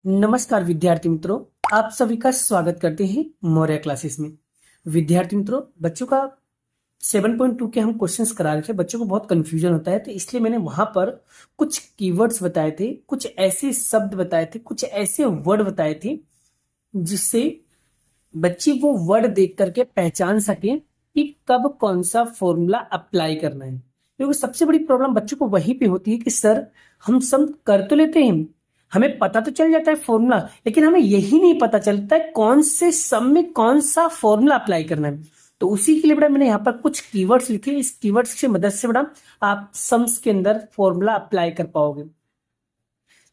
नमस्कार विद्यार्थी मित्रों, आप सभी का स्वागत करते हैं मौर्य क्लासेस में। विद्यार्थी मित्रों, बच्चों का 7.2 के हम क्वेश्चंस करा रहे थे। बच्चों को बहुत कंफ्यूजन होता है, तो इसलिए मैंने वहां पर कुछ कीवर्ड्स बताए थे, कुछ ऐसे शब्द बताए थे, कुछ ऐसे वर्ड बताए थे जिससे बच्चे वो वर्ड देख करके पहचान सके कि कब कौन सा फॉर्मूला अप्लाई करना है। क्योंकि सबसे बड़ी प्रॉब्लम बच्चों को वहीं पे होती है कि सर हम सब कर तो लेते हैं, हमें पता तो चल जाता है फॉर्मूला, लेकिन हमें यही नहीं पता चलता है कौन से सम में कौन सा फॉर्मूला अप्लाई करना है। तो उसी के लिए बेटा मैंने यहाँ पर कुछ कीवर्ड्स लिखे। इस कीवर्ड्स की मदद से बेटा आप सम्स के अंदर फॉर्मूला अप्लाई कर पाओगे।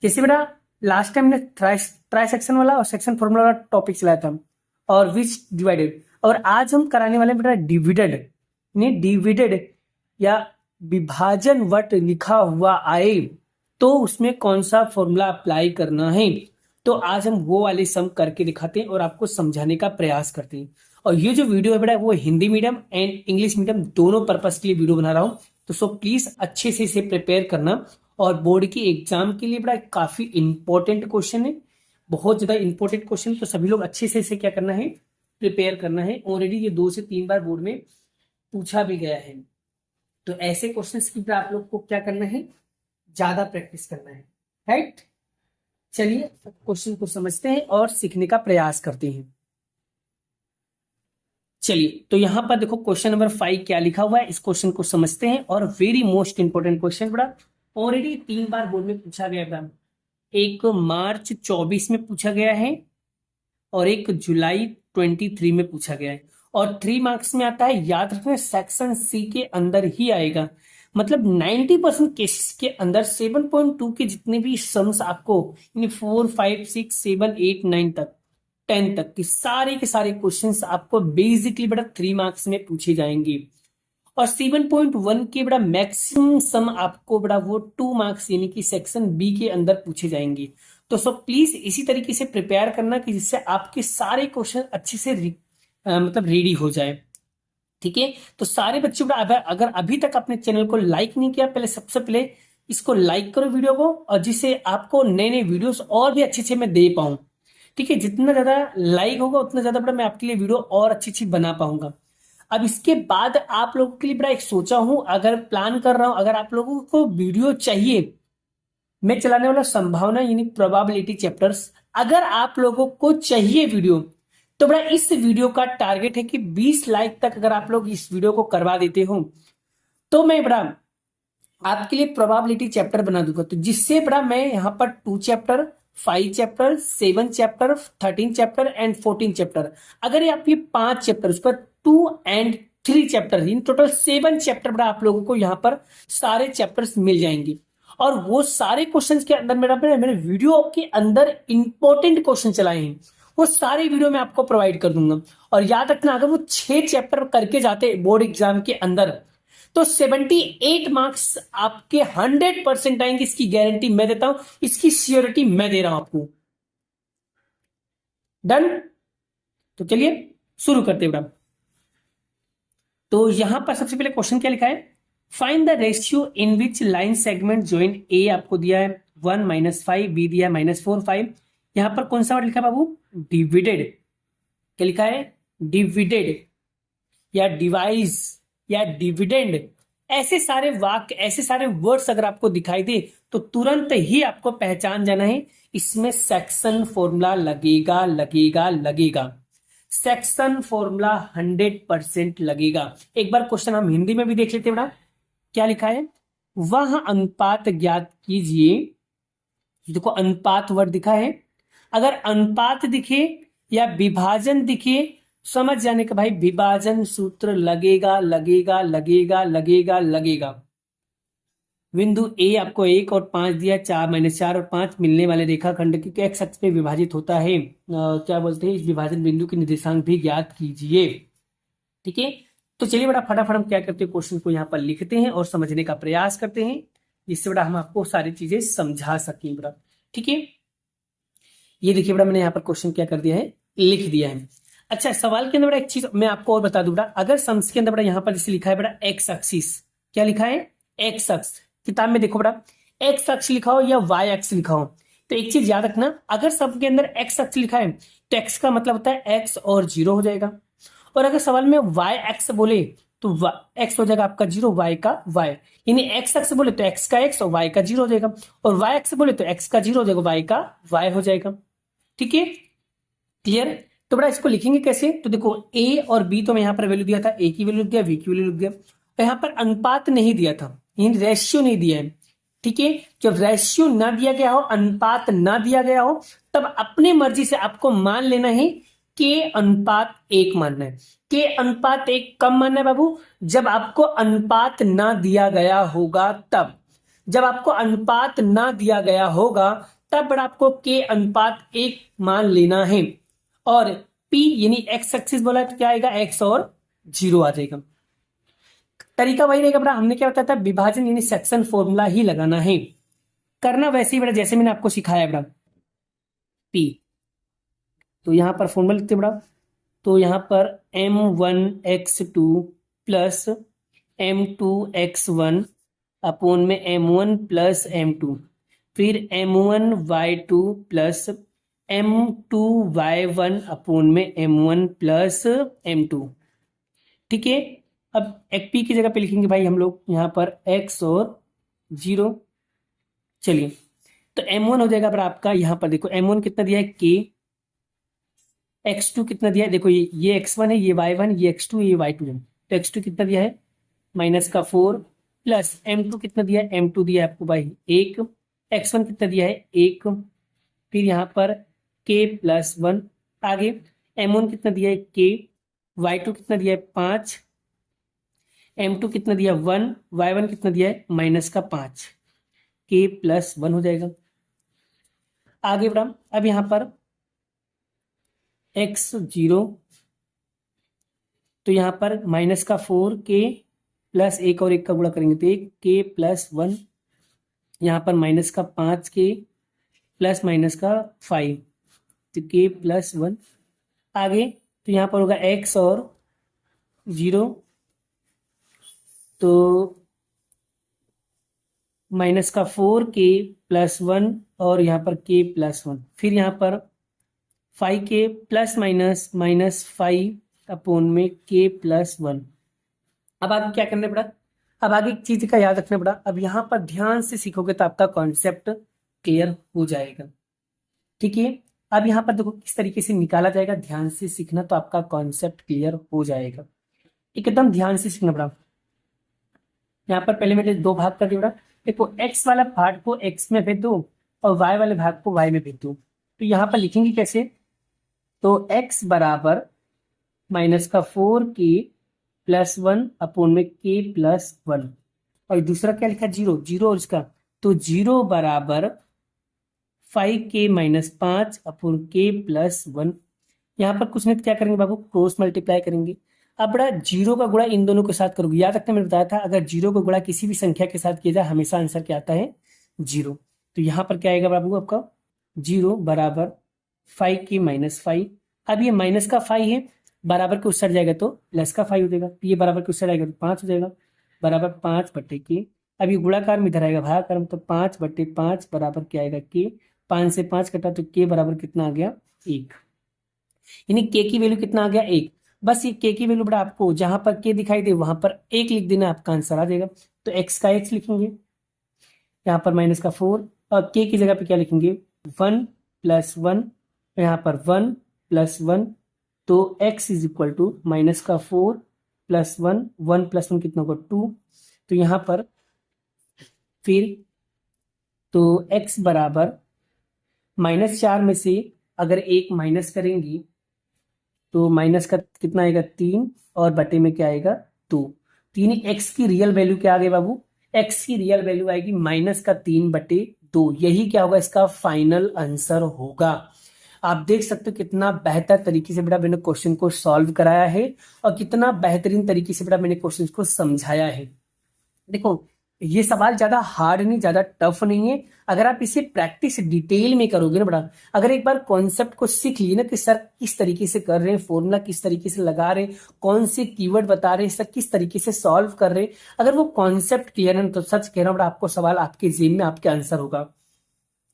जैसे बेटा लास्ट टाइम ने ट्राई सेक्शन वाला और सेक्शन फॉर्मूला वाला टॉपिक चलाया था, और विच डिवाइडेड, और आज हम कराने वाले बेटा डिविडेड। डिविडेड या विभाजन वट लिखा हुआ आए तो उसमें कौन सा फॉर्मूला अप्लाई करना है। तो आज हम वो वाले सम करके दिखाते हैं और आपको समझाने का प्रयास करते हैं। और ये जो वीडियो है बेटा वो Hindi medium and English medium दोनों पर्पस के लिए वीडियो बना रहा हूँ, तो सो प्लीज अच्छे से इसे प्रिपेयर करना। और बोर्ड की एग्जाम के लिए बड़ा काफी इंपॉर्टेंट क्वेश्चन है, बहुत ज्यादा इंपॉर्टेंट क्वेश्चन, तो सभी लोग अच्छे से इसे क्या करना है, प्रिपेयर करना है। ऑलरेडी ये 2 से 3 बार बोर्ड में पूछा भी गया है, तो ऐसे क्वेश्चंस की आप लोग को क्या करना है, ज्यादा प्रैक्टिस करना है, राइट। चलिए क्वेश्चन को समझते हैं और सीखने का प्रयास करते हैं। चलिए तो यहां पर देखो क्वेश्चन नंबर 5 क्या लिखा हुआ है, इस क्वेश्चन को समझते हैं। और वेरी मोस्ट इंपोर्टेंट क्वेश्चन बड़ा, ऑलरेडी 3 बार बोर्ड में पूछा गया था। एक मार्च 24 में पूछा गया है और एक जुलाई 23 में पूछा गया है, और 3 मार्क्स में आता है। याद रखना सेक्शन सी के अंदर ही आएगा, मतलब 90% केसेस के अंदर 7.2 के जितने भी सम्स आपको, यानी 4, 5, 6, 7, 8, 9 तक, 10 तक के सारे क्वेश्चंस आपको बेसिकली बेटा 3 मार्क्स में पूछे जाएंगे। और 7.1 के बड़ा मैक्सिमम सम आपको बड़ा वो 2 मार्क्स यानी कि सेक्शन बी के अंदर पूछे जाएंगे। तो सब प्लीज इसी तरीके से प्रिपेयर करना कि जिससे आपके सारे क्वेश्चन अच्छे से मतलब रेडी हो जाए, ठीक है। तो सारे बच्चे बड़ा अगर अभी तक अपने चैनल को लाइक नहीं किया, पहले सबसे पहले इसको लाइक करो वीडियो को, और जिससे आपको नए नए वीडियोस और भी अच्छे से मैं दे पाऊं, ठीक है। जितना ज्यादा लाइक होगा उतना ज्यादा बड़ा मैं आपके लिए वीडियो और अच्छी अच्छी बना पाऊंगा। अब इसके बाद आप लोगों के लिए बड़ा एक सोचा हूं, अगर प्लान कर रहा हूं, अगर आप लोगों को वीडियो चाहिए, मैं चलाने वाला संभावना यानी प्रोबेबिलिटी चैप्टर्स, अगर आप लोगों को चाहिए वीडियो, तो बड़ा इस वीडियो का टारगेट है कि 20 लाइक तक अगर आप लोग इस वीडियो को करवा देते हो तो मैं बड़ा आपके लिए प्रोबेबिलिटी चैप्टर बना दूंगा। तो जिससे बड़ा मैं यहाँ पर 2 chapter, 5 chapter, 7 chapter, 13 chapter and 14 chapter, अगर ये आप ये 5 चैप्टर उस पर 2 and 3 chapter, in total 7 chapter बड़ा आप लोगों को यहाँ पर सारे चैप्टर्स मिल जाएंगे। और वो सारे क्वेश्चंस के अंदर मैंने वीडियो के अंदर इंपॉर्टेंट क्वेश्चन चलाए हैं, वो सारे वीडियो में आपको प्रोवाइड कर दूंगा। और याद रखना अगर वो 6 चैप्टर करके जाते बोर्ड एग्जाम के अंदर तो 78 मार्क्स आपके 100% आएंगे, इसकी गारंटी मैं देता हूं, इसकी श्योरिटी मैं दे रहा हूं आपको। डन। तो चलिए शुरू करते हैं। तो यहां पर सबसे पहले क्वेश्चन क्या लिखा है, find the ratio in which line segment join A आपको दिया है 1 -5, बी दिया है -4, 5। यहां पर कौन सा वर्ड लिखा है बाबू, डिविडेड। क्या लिखा है, डिविडेड या डिवाइस या डिविडेंड। ऐसे सारे वाक्य, ऐसे सारे वर्ड्स अगर आपको दिखाई दे तो तुरंत ही आपको पहचान जाना है इसमें सेक्शन फॉर्मूला लगेगा लगेगा लगेगा। सेक्शन फॉर्मूला 100% लगेगा। एक बार क्वेश्चन हम हिंदी में भी देख लेते हैं बड़ा, क्या लिखा है, वह अनुपात ज्ञात कीजिए। देखो अनुपात वर्ड दिखा है, अगर अनुपात दिखे या विभाजन दिखे, समझ जाने का भाई विभाजन सूत्र लगेगा लगेगा लगेगा लगेगा लगेगा। बिंदु ए आपको 1 और 5 दिया, 4 -4 और 5 मिलने वाले रेखाखंड की एक्स अक्ष पे विभाजित होता है, क्या बोलते हैं, इस विभाजन बिंदु के निर्देशांक भी ज्ञात कीजिए, ठीक है। तो चलिए बड़ा फटाफट हम क्या करते हैं, क्वेश्चन को यहाँ पर लिखते हैं और समझने का प्रयास करते हैं, जिससे बड़ा हम आपको सारी चीजें समझा सकें बड़ा, ठीक है। ये देखिए बड़ा मैंने यहाँ पर क्वेश्चन क्या कर दिया है, लिख दिया है। अच्छा सवाल के अंदर बड़ा एक चीज मैं आपको और बता दूं बड़ा, अगर सम्स के अंदर बड़ा यहाँ पर जैसे लिखा है बड़ा एक्स एक्सिस, क्या लिखा है, एक्स अक्ष, किताब में देखो बड़ा एक्स अक्ष लिखा हो या वाई अक्ष लिखा हो, तो एक चीज याद रखना, अगर सब के अंदर एक्स अक्ष लिखा है तो एक्स का मतलब होता है एक्स और जीरो हो जाएगा, और अगर सवाल में वाई एक्स बोले तो एक्स हो जाएगा आपका जीरो, वाई का वाई, यानी एक्स अक्ष बोले तो एक्स का एक्स और वाई का जीरो हो जाएगा, और वाई एक्स बोले तो एक्स का जीरो हो जाएगा, वाई का वाई हो जाएगा। ठीक है, क्लियर। तो बड़ा इसको लिखेंगे कैसे, तो देखो ए और बी तो मैं यहाँ पर वैल्यू दिया था, ए की वैल्यू लिख दिया, बी की वैल्यू लिख दिया, तो यहाँ पर अनुपात नहीं दिया था, यानी रेशियो नहीं दिया है। ठीक है, जब रेशियो ना दिया गया हो, अनुपात ना दिया गया हो, तब अपने मर्जी से आपको मान लेना है के अनुपात एक मानना है। के अनुपात एक कब मानना है बाबू, जब आपको अनुपात ना दिया गया होगा तब, जब आपको अनुपात ना दिया गया होगा तब बड़ा आपको के अनुपात एक मान लेना है। और P यानी एक्स एक्सिस बोला तो क्या आएगा, एक्स और जीरो आ जाएगा। तरीका वही रहेगा बड़ा, हमने क्या बताया था, विभाजन यानी सेक्शन फॉर्मूला ही लगाना है, करना वैसे ही बड़ा जैसे मैंने आपको सिखाया बड़ा। P तो यहां पर फॉर्मूला लिखते बड़ा, तो यहां पर m1x2 प्लस m2x1 अपोन में m1 प्लस m2, फिर m1y2 प्लस m2y1 अपोन में m1 प्लस m2। ठीक है, अब एक p की जगह पे लिखेंगे भाई हम लोग यहाँ पर x और जीरो। चलिए, तो m1 हो जाएगा पर आपका, यहाँ पर देखो m1 कितना दिया है k, x2 कितना दिया है, देखो ये x1 है, ये y1, ये x2, ये y2 है, तो x2 कितना दिया है माइनस का 4, प्लस m2 कितना दिया है, m2 दिया है आपको भाई 1, x1 कितना दिया है 1, फिर यहाँ पर k प्लस 1, आगे m1 कितना दिया है k, y2 कितना दिया है 5, m2 कितना दिया 1, y1 कितना दिया है माइनस का 5, k प्लस 1 हो जाएगा। आगे बढ़ा, अब यहाँ पर x जीरो, तो यहाँ पर माइनस का 4k प्लस एक और एक का गुणा करेंगे तो एक k प्लस 1, यहाँ पर माइनस का 5k प्लस माइनस का 5, तो k प्लस 1। आगे तो यहाँ पर होगा x और जीरो, तो माइनस का 4k प्लस 1 और यहाँ पर k प्लस 1, फिर यहाँ पर 5k plus minus minus 5 upon में k प्लस 1। अब आगे क्या करना पड़ा, अब आगे एक चीज का याद रखना पड़ा, अब यहाँ पर ध्यान से सीखोगे तो आपका कॉन्सेप्ट क्लियर हो जाएगा। ठीक है, अब यहाँ पर देखो किस तरीके से निकाला जाएगा, ध्यान से सीखना तो आपका कॉन्सेप्ट क्लियर हो जाएगा, एकदम ध्यान से सीखना पड़ा। यहाँ पर पहले मैंने दो भाग कर दिया, देखो x वाला भाग को x में भेज दो और y वाले भाग को y में भेज दो, तो यहाँ पर लिखेंगे कैसे, तो x बराबर माइनस का 4k प्लस 1 अपोन में k प्लस 1, और दूसरा क्या लिखा जीरो, जीरो और इसका, तो जीरो बराबर 5k minus 5 upon k plus 1। यहाँ पर कुछ नहीं क्या करेंगे बाबू, क्रॉस मल्टीप्लाई करेंगे। अब बड़ा जीरो का गुणा इन दोनों के साथ करोगे, याद रखना मैंने बताया था अगर जीरो का गुणा किसी भी संख्या के साथ किया जाए हमेशा आंसर क्या आता है, जीरो। तो यहाँ पर क्या आएगा बाबू आपका, जीरो बराबर 5k माइनस 5, अब ये माइनस का 5 है, बराबर के उस साइड जाएगा तो प्लस का 5 हो जाएगा, ये बराबर के उस साइड आएगा तो 5 हो जाएगा, बराबर 5 बट्टे के, अब ये गुणाकार में इधर आएगा भागाकार में, तो 5 बट्टे 5 बराबर क्या आएगा के, 5 से 5 कटा तो के बराबर कितना आ गया 1, यानी के की वैल्यू कितना आ गया 1। बस ये के की वैल्यू बड़ा आपको जहां पर के दिखाई दे वहां पर 1 लिख देना, आपका आंसर आ जाएगा। तो x का x लिखेंगे, यहाँ पर माइनस का 4 और के की जगह पे क्या लिखेंगे 1 प्लस 1, यहाँ पर 1 प्लस 1, तो x is equal to minus का 4 प्लस 1, 1 प्लस 1 कितना होगा 2, तो यहाँ पर फिर तो x बराबर -4 में से अगर एक माइनस करेंगी तो माइनस का कितना आएगा 3 और बटे में क्या आएगा 2, तीन एक्स की रियल वैल्यू क्या आ गई बाबू, एक्स की रियल वैल्यू आएगी -3/2, यही क्या होगा इसका फाइनल आंसर होगा। आप देख सकते हो कितना बेहतर तरीके से बेटा मैंने क्वेश्चन को सॉल्व कराया है और कितना बेहतरीन तरीके से बेटा मैंने क्वेश्चन को समझाया है। देखो ये सवाल ज्यादा हार्ड नहीं, ज्यादा टफ नहीं है, अगर आप इसे प्रैक्टिस डिटेल में करोगे ना बड़ा, अगर एक बार कॉन्सेप्ट को सीख लिए ना कि सर किस तरीके से कर रहे हैं, फॉर्मूला किस तरीके से लगा रहे, कौन से कीवर्ड बता रहे हैं, सर किस तरीके से सॉल्व कर रहे, अगर वो कॉन्सेप्ट क्लियर है तो सच कह रहा हूं बड़ा आपको सवाल आपके जेब में आपके आंसर होगा।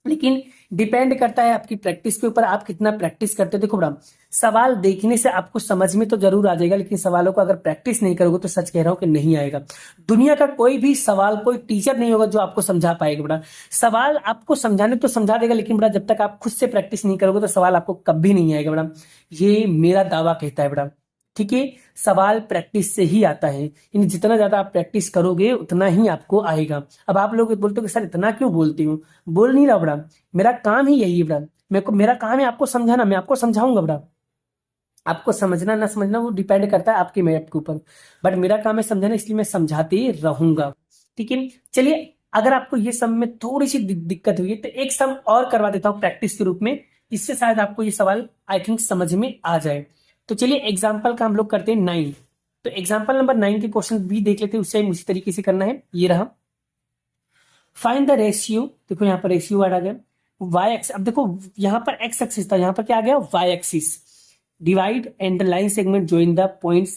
लेकिन डिपेंड करता है आपकी प्रैक्टिस के ऊपर, आप कितना प्रैक्टिस करते हो। देखो बड़ा, सवाल देखने से आपको समझ में तो जरूर आ जाएगा, लेकिन सवालों को अगर प्रैक्टिस नहीं करोगे तो सच कह रहा हूं कि नहीं आएगा। दुनिया का कोई भी सवाल, कोई टीचर नहीं होगा जो आपको समझा पाएगा बड़ा। सवाल आपको समझाने तो समझा देगा, लेकिन बड़ा जब तक आप खुद से प्रैक्टिस नहीं करोगे तो सवाल आपको कभी नहीं आएगा बड़ा। ये मेरा दावा कहता है बड़ा। ठीक है, सवाल प्रैक्टिस से ही आता है, यानी जितना ज्यादा आप प्रैक्टिस करोगे उतना ही आपको आएगा। अब आप लोग बोलते हो कि सर इतना क्यों बोलती हूँ, बोल नहीं रहा बड़ा, मेरा काम ही यही है बड़ा। मेरा काम है आपको समझाना, मैं आपको समझाऊंगा बड़ा। आपको समझना ना समझना वो डिपेंड करता है आपके मेरे के ऊपर, बट मेरा काम है समझाना, इसलिए मैं समझाते रहूंगा। ठीक है, चलिए, अगर आपको ये सम में थोड़ी सी दिक्कत हुई है तो एक सम और करवा देता हूँ प्रैक्टिस के रूप में, इससे शायद आपको ये सवाल आई थिंक समझ में आ जाए। तो चलिए एग्जाम्पल का हम लोग करते हैं 9। तो एग्जाम्पल नंबर 9 के क्वेश्चन भी देख लेते हैं, उससे उसी तरीके से करना है। ये रहा, फाइंड द रेशियो। देखो यहाँ पर रेशियो वर्ड आ गया, वाई एक्स। अब देखो यहाँ पर एक्स एक्सिस था, यहाँ पर क्या आ गया, Y axis. Divide and the line segment join the points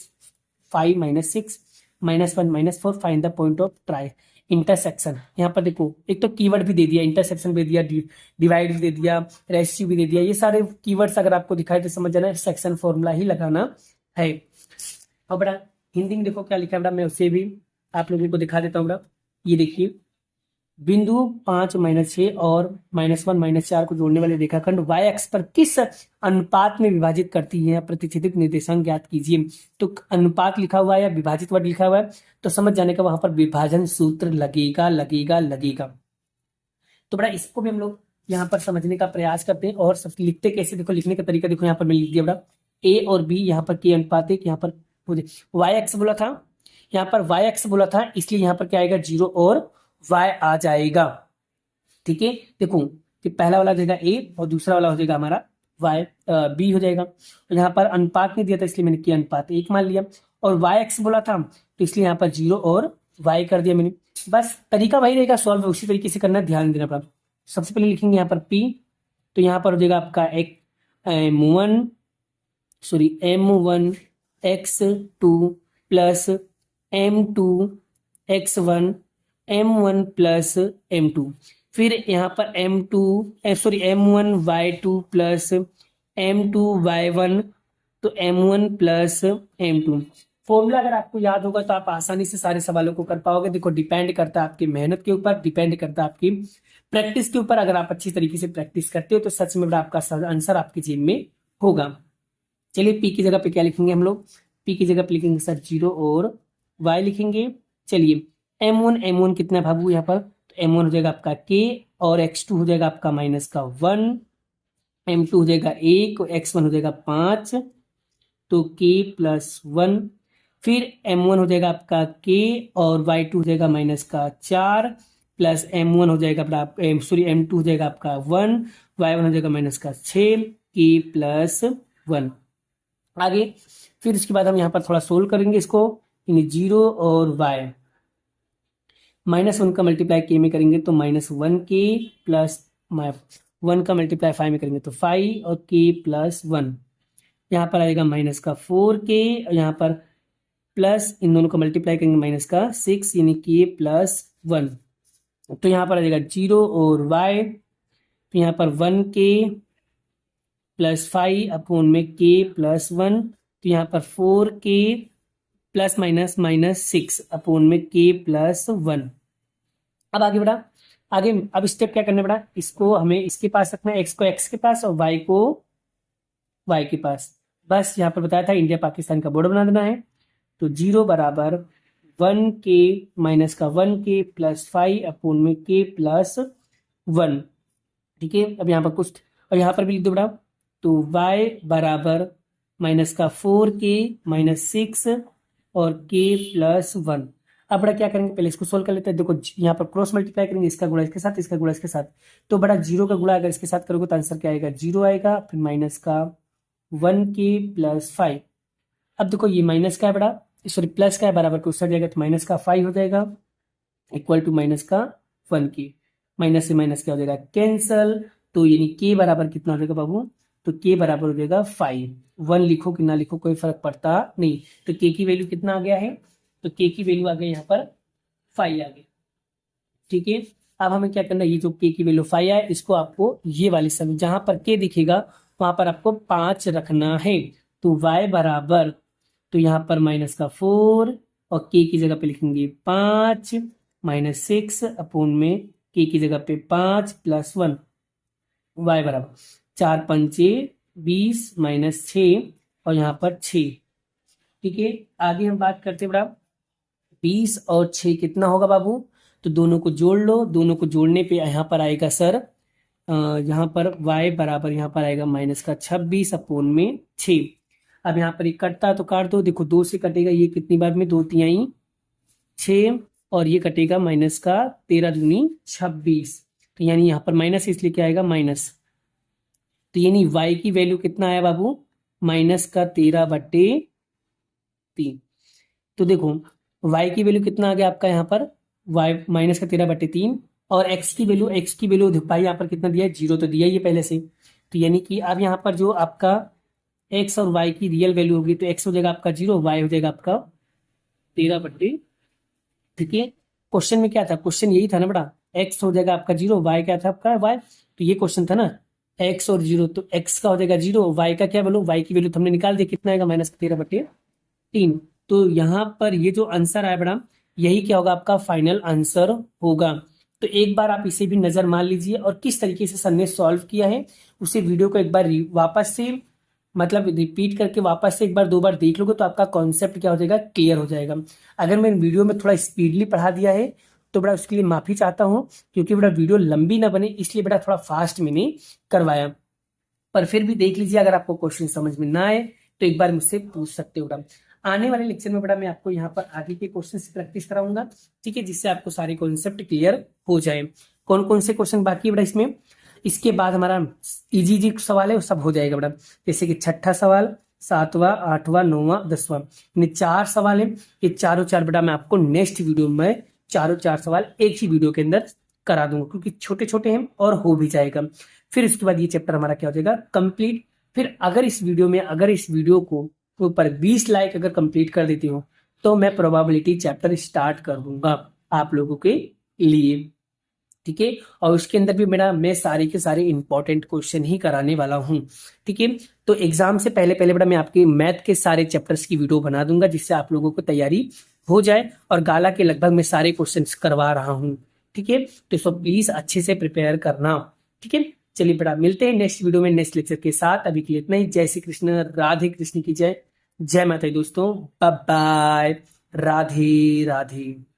5 -6 -1 -4, find the point of tri intersection. यहाँ पर देखो एक तो कीवर्ड भी दे दिया, इंटरसेक्शन भी दे दिया, डिवाइड भी दे दिया, रेशियो भी दे दिया। ये सारे कीवर्ड्स अगर आपको दिखाई तो समझ जाना सेक्शन फॉर्मूला ही लगाना है। और बड़ा हिंदी में देखो क्या लिखा है बड़ा, मैं उसे भी आप लोगों को दिखा देता हूँ बड़ा। ये देखिए, बिंदु 5 -6 और -1 -4 को जोड़ने वाले रेखाखंड y अक्ष पर किस अनुपात में विभाजित करती है, प्रतिच्छेदित निर्देशांक ज्ञात कीजिए। तो अनुपात लिखा हुआ है या विभाजित वर्ड लिखा हुआ है तो समझ जाने का वहां पर विभाजन सूत्र लगेगा लगेगा लगेगा। तो बड़ा इसको भी हम लोग यहाँ पर समझने का प्रयास करते हैं। और सब लिखते कैसे, देखो लिखने का तरीका देखो, यहाँ पर मैं लिख दिया बड़ा a और b, यहाँ पर के अनुपात है, यहाँ पर y अक्ष बोला था, यहाँ पर y अक्ष बोला था, इसलिए यहाँ पर क्या आएगा 0 और y आ जाएगा। ठीक है, देखो कि पहला वाला हो जाएगा a और दूसरा वाला हो जाएगा हमारा y, b हो जाएगा। और यहाँ पर अनुपात नहीं दिया था इसलिए मैंने किया अनुपात 1 मान लिया, और y एक्स बोला था तो इसलिए यहाँ पर 0 और y कर दिया मैंने। बस तरीका वही रहेगा, सॉल्व उसी तरीके से करना, ध्यान देना पड़ा। सबसे पहले लिखेंगे यहाँ पर p, तो यहाँ पर हो जाएगा आपका एक m1 x2 plus m2 x1 m1 plus m2, फिर यहाँ पर m1 y2 plus m2 y1, तो m1 प्लस m2। फॉर्मूला अगर आपको याद होगा तो आप आसानी से सारे सवालों को कर पाओगे। देखो डिपेंड करता है आपकी मेहनत के ऊपर, डिपेंड करता है आपकी प्रैक्टिस के ऊपर। अगर आप अच्छी तरीके से प्रैक्टिस करते हो तो सच में आपका आंसर आपकी जेब में होगा। चलिए पी की जगह पे क्या लिखेंगे हम लोग, पी की जगह पे लिखेंगे सर 0 और y लिखेंगे। चलिए m1 कितना भागू यहाँ पर, तो m1 हो जाएगा आपका k और x2 हो जाएगा आपका -1, m2 हो जाएगा 1 और x1 हो जाएगा 5, तो k + 1, फिर m1 हो जाएगा आपका k और y2 हो जाएगा -4 प्लस m1 हो जाएगा m2 हो जाएगा आपका 1, y1 हो जाएगा -6, k + 1। आगे फिर उसके बाद हम यहाँ पर थोड़ा सोल्व करेंगे इसको, यानी 0 और y, -1 का मल्टीप्लाई k में करेंगे तो -1k प्लस 1 का मल्टीप्लाई 5 में करेंगे तो 5 और k + 1, यहाँ पर आएगा -4k और यहाँ पर प्लस इन दोनों का मल्टीप्लाई करेंगे -6 यानी k + 1, तो यहाँ पर आ जाएगा 0 और y, तो यहाँ पर 1k प्लस 5 अपॉन में k + 1, तो यहाँ पर 4k प्लस -6 अपॉन में k + 1। अब आगे बढ़ा, आगे अब स्टेप क्या करना पड़ा, इसको हमें इसके पास रखना है, x को x के पास और y को y के पास। बस यहाँ पर बताया था इंडिया पाकिस्तान का बॉर्डर बना देना है, तो 0 बराबर 1k -1k प्लस 5 अपॉन में k + 1। ठीक है, अब यहाँ पर कुछ और यहाँ पर भी लिख दो बड़ा, तो y बराबर -4k -6 और k + 1। अब बड़ा क्या करेंगे, पहले इसको सोल्व कर लेते हैं। देखो यहाँ पर क्रॉस मल्टीप्लाई करेंगे, इसका गुणा इसके साथ, इसका गुणा इसके साथ, तो बड़ा 0 का गुणा अगर इसके साथ करोगे तो आंसर क्या आएगा, 0 आएगा, फिर -1k + 5। अब देखो ये माइनस का है बड़ा, सॉरी प्लस का है, बराबर को उससे जाएगा तो -5 हो जाएगा, इक्वल टू -1k, माइनस से माइनस क्या हो जाएगा, कैंसल। तो यानी k बराबर कितना हो जाएगा बाबू, तो k बराबर हो जाएगा 5। 1 लिखो कि ना लिखो कोई फर्क पड़ता नहीं, तो k की वैल्यू कितना आ गया है, तो k की वैल्यू आ गई यहाँ पर 5 आ गई। ठीक है, अब हमें क्या करना है, ये जो के की वैल्यू 5 है इसको आपको ये वाली सभी जहां पर के दिखेगा वहां पर आपको 5 रखना है। तो y बराबर, तो यहाँ पर -4 और के की जगह पे लिखेंगे 5 -6 अपोन में के की जगह पे 5 + 1, y बराबर 4 पंचे 20 -6 और यहाँ पर 6। ठीक है, आगे हम बात करते हैं बड़ा, 20 और 6 कितना होगा बाबू, तो दोनों को जोड़ लो, दोनों को जोड़ने पे यहाँ पर आएगा सर यहाँ पर y बराबर यहाँ पर आएगा -26 अपोन में 6। अब यहाँ पर ये कटता है तो काट दो, देखो 2 से कटेगा, ये कितनी बार में 2 तिहाई 6 और ये कटेगा -13 दूनी 26, तो यानी यहाँ पर माइनस इसलिए क्या आएगा माइनस, तो यानी y की वैल्यू कितना आया बाबू -13/3। तो देखो y की वैल्यू कितना आ गया आपका यहाँ पर y -13/3 और x की वैल्यू भाई यहाँ पर कितना दिया है 0 तो दिया ही है पहले से। तो यानी कि अब यहाँ पर जो आपका x और y की रियल वैल्यू होगी तो x हो जाएगा आपका 0, y हो जाएगा आपका 13/। ठीक है, क्वेश्चन में क्या था, क्वेश्चन यही था ना बड़ा, x हो जाएगा आपका 0, y क्या था आपका y, तो ये क्वेश्चन था ना x और 0, तो x का हो जाएगा 0, y का क्या वैल्यू, y की वैल्यू तो हमने निकाल दी, कितना आएगा -13/3। तो यहाँ पर ये जो आंसर आया बड़ा यही क्या होगा आपका फाइनल आंसर होगा। तो एक बार आप इसे भी नजर मार लीजिए और किस तरीके से सर ने सॉल्व किया है उसे वीडियो को एक बार वापस से मतलब रिपीट करके वापस से एक बार 2 बार देख लोगे तो आपका कॉन्सेप्ट क्या हो जाएगा क्लियर हो जाएगा। अगर मैंने वीडियो में थोड़ा स्पीडली पढ़ा दिया है तो बड़ा उसके लिए माफी चाहता हूँ, क्योंकि बड़ा वीडियो लंबी ना बने इसलिए बड़ा थोड़ा फास्ट मैंने करवाया। पर फिर भी देख लीजिए, अगर आपको क्वेश्चन समझ में ना आए तो एक बार मुझसे पूछ सकते हो। आने वाले लेक्चर में बड़ा मैं आपको यहाँ पर आगे के क्वेश्चन से प्रैक्टिस कराऊंगा, ठीक है, जिससे आपको सारे कॉन्सेप्ट क्लियर हो जाए। कौन कौन से क्वेश्चन बाकी है बड़ा इसमें, इसके बाद हमारा इजी जी सवाल है वो सब हो जाएगा बड़ा, जैसे कि 6ठा सवाल, 7वां, 8वां, 9वां, 10वां, यानी 4 सवाल है। ये चारों चार बड़ा मैं आपको नेक्स्ट वीडियो में चारों 4 सवाल एक ही वीडियो के अंदर करा दूंगा, क्योंकि छोटे छोटे हैं और हो भी जाएगा। फिर उसके बाद ये चैप्टर हमारा क्या हो जाएगा कंप्लीट। फिर अगर इस वीडियो को ऊपर 20 लाइक अगर कंप्लीट कर देती हो तो मैं प्रोबेबिलिटी चैप्टर स्टार्ट कर दूंगा आप लोगों के लिए, ठीक है। और उसके अंदर भी मैं सारे के सारे इंपॉर्टेंट क्वेश्चन ही कराने वाला हूँ, ठीक है। तो एग्जाम से पहले पहले बड़ा मैं आपके मैथ के सारे चैप्टर्स की वीडियो बना दूंगा, जिससे आप लोगों को तैयारी हो जाए। और गाला के लगभग मैं सारे क्वेश्चन करवा रहा हूँ, ठीक है। तो इसको प्लीज अच्छे से प्रिपेयर करना, ठीक है। चलिए बेटा मिलते हैं नेक्स्ट वीडियो में नेक्स्ट लेक्चर के साथ। अभी के लिए इतना ही। जय श्री कृष्ण, राधे कृष्ण की जय, जय माता दी दोस्तों, बाय बाय, राधे राधे।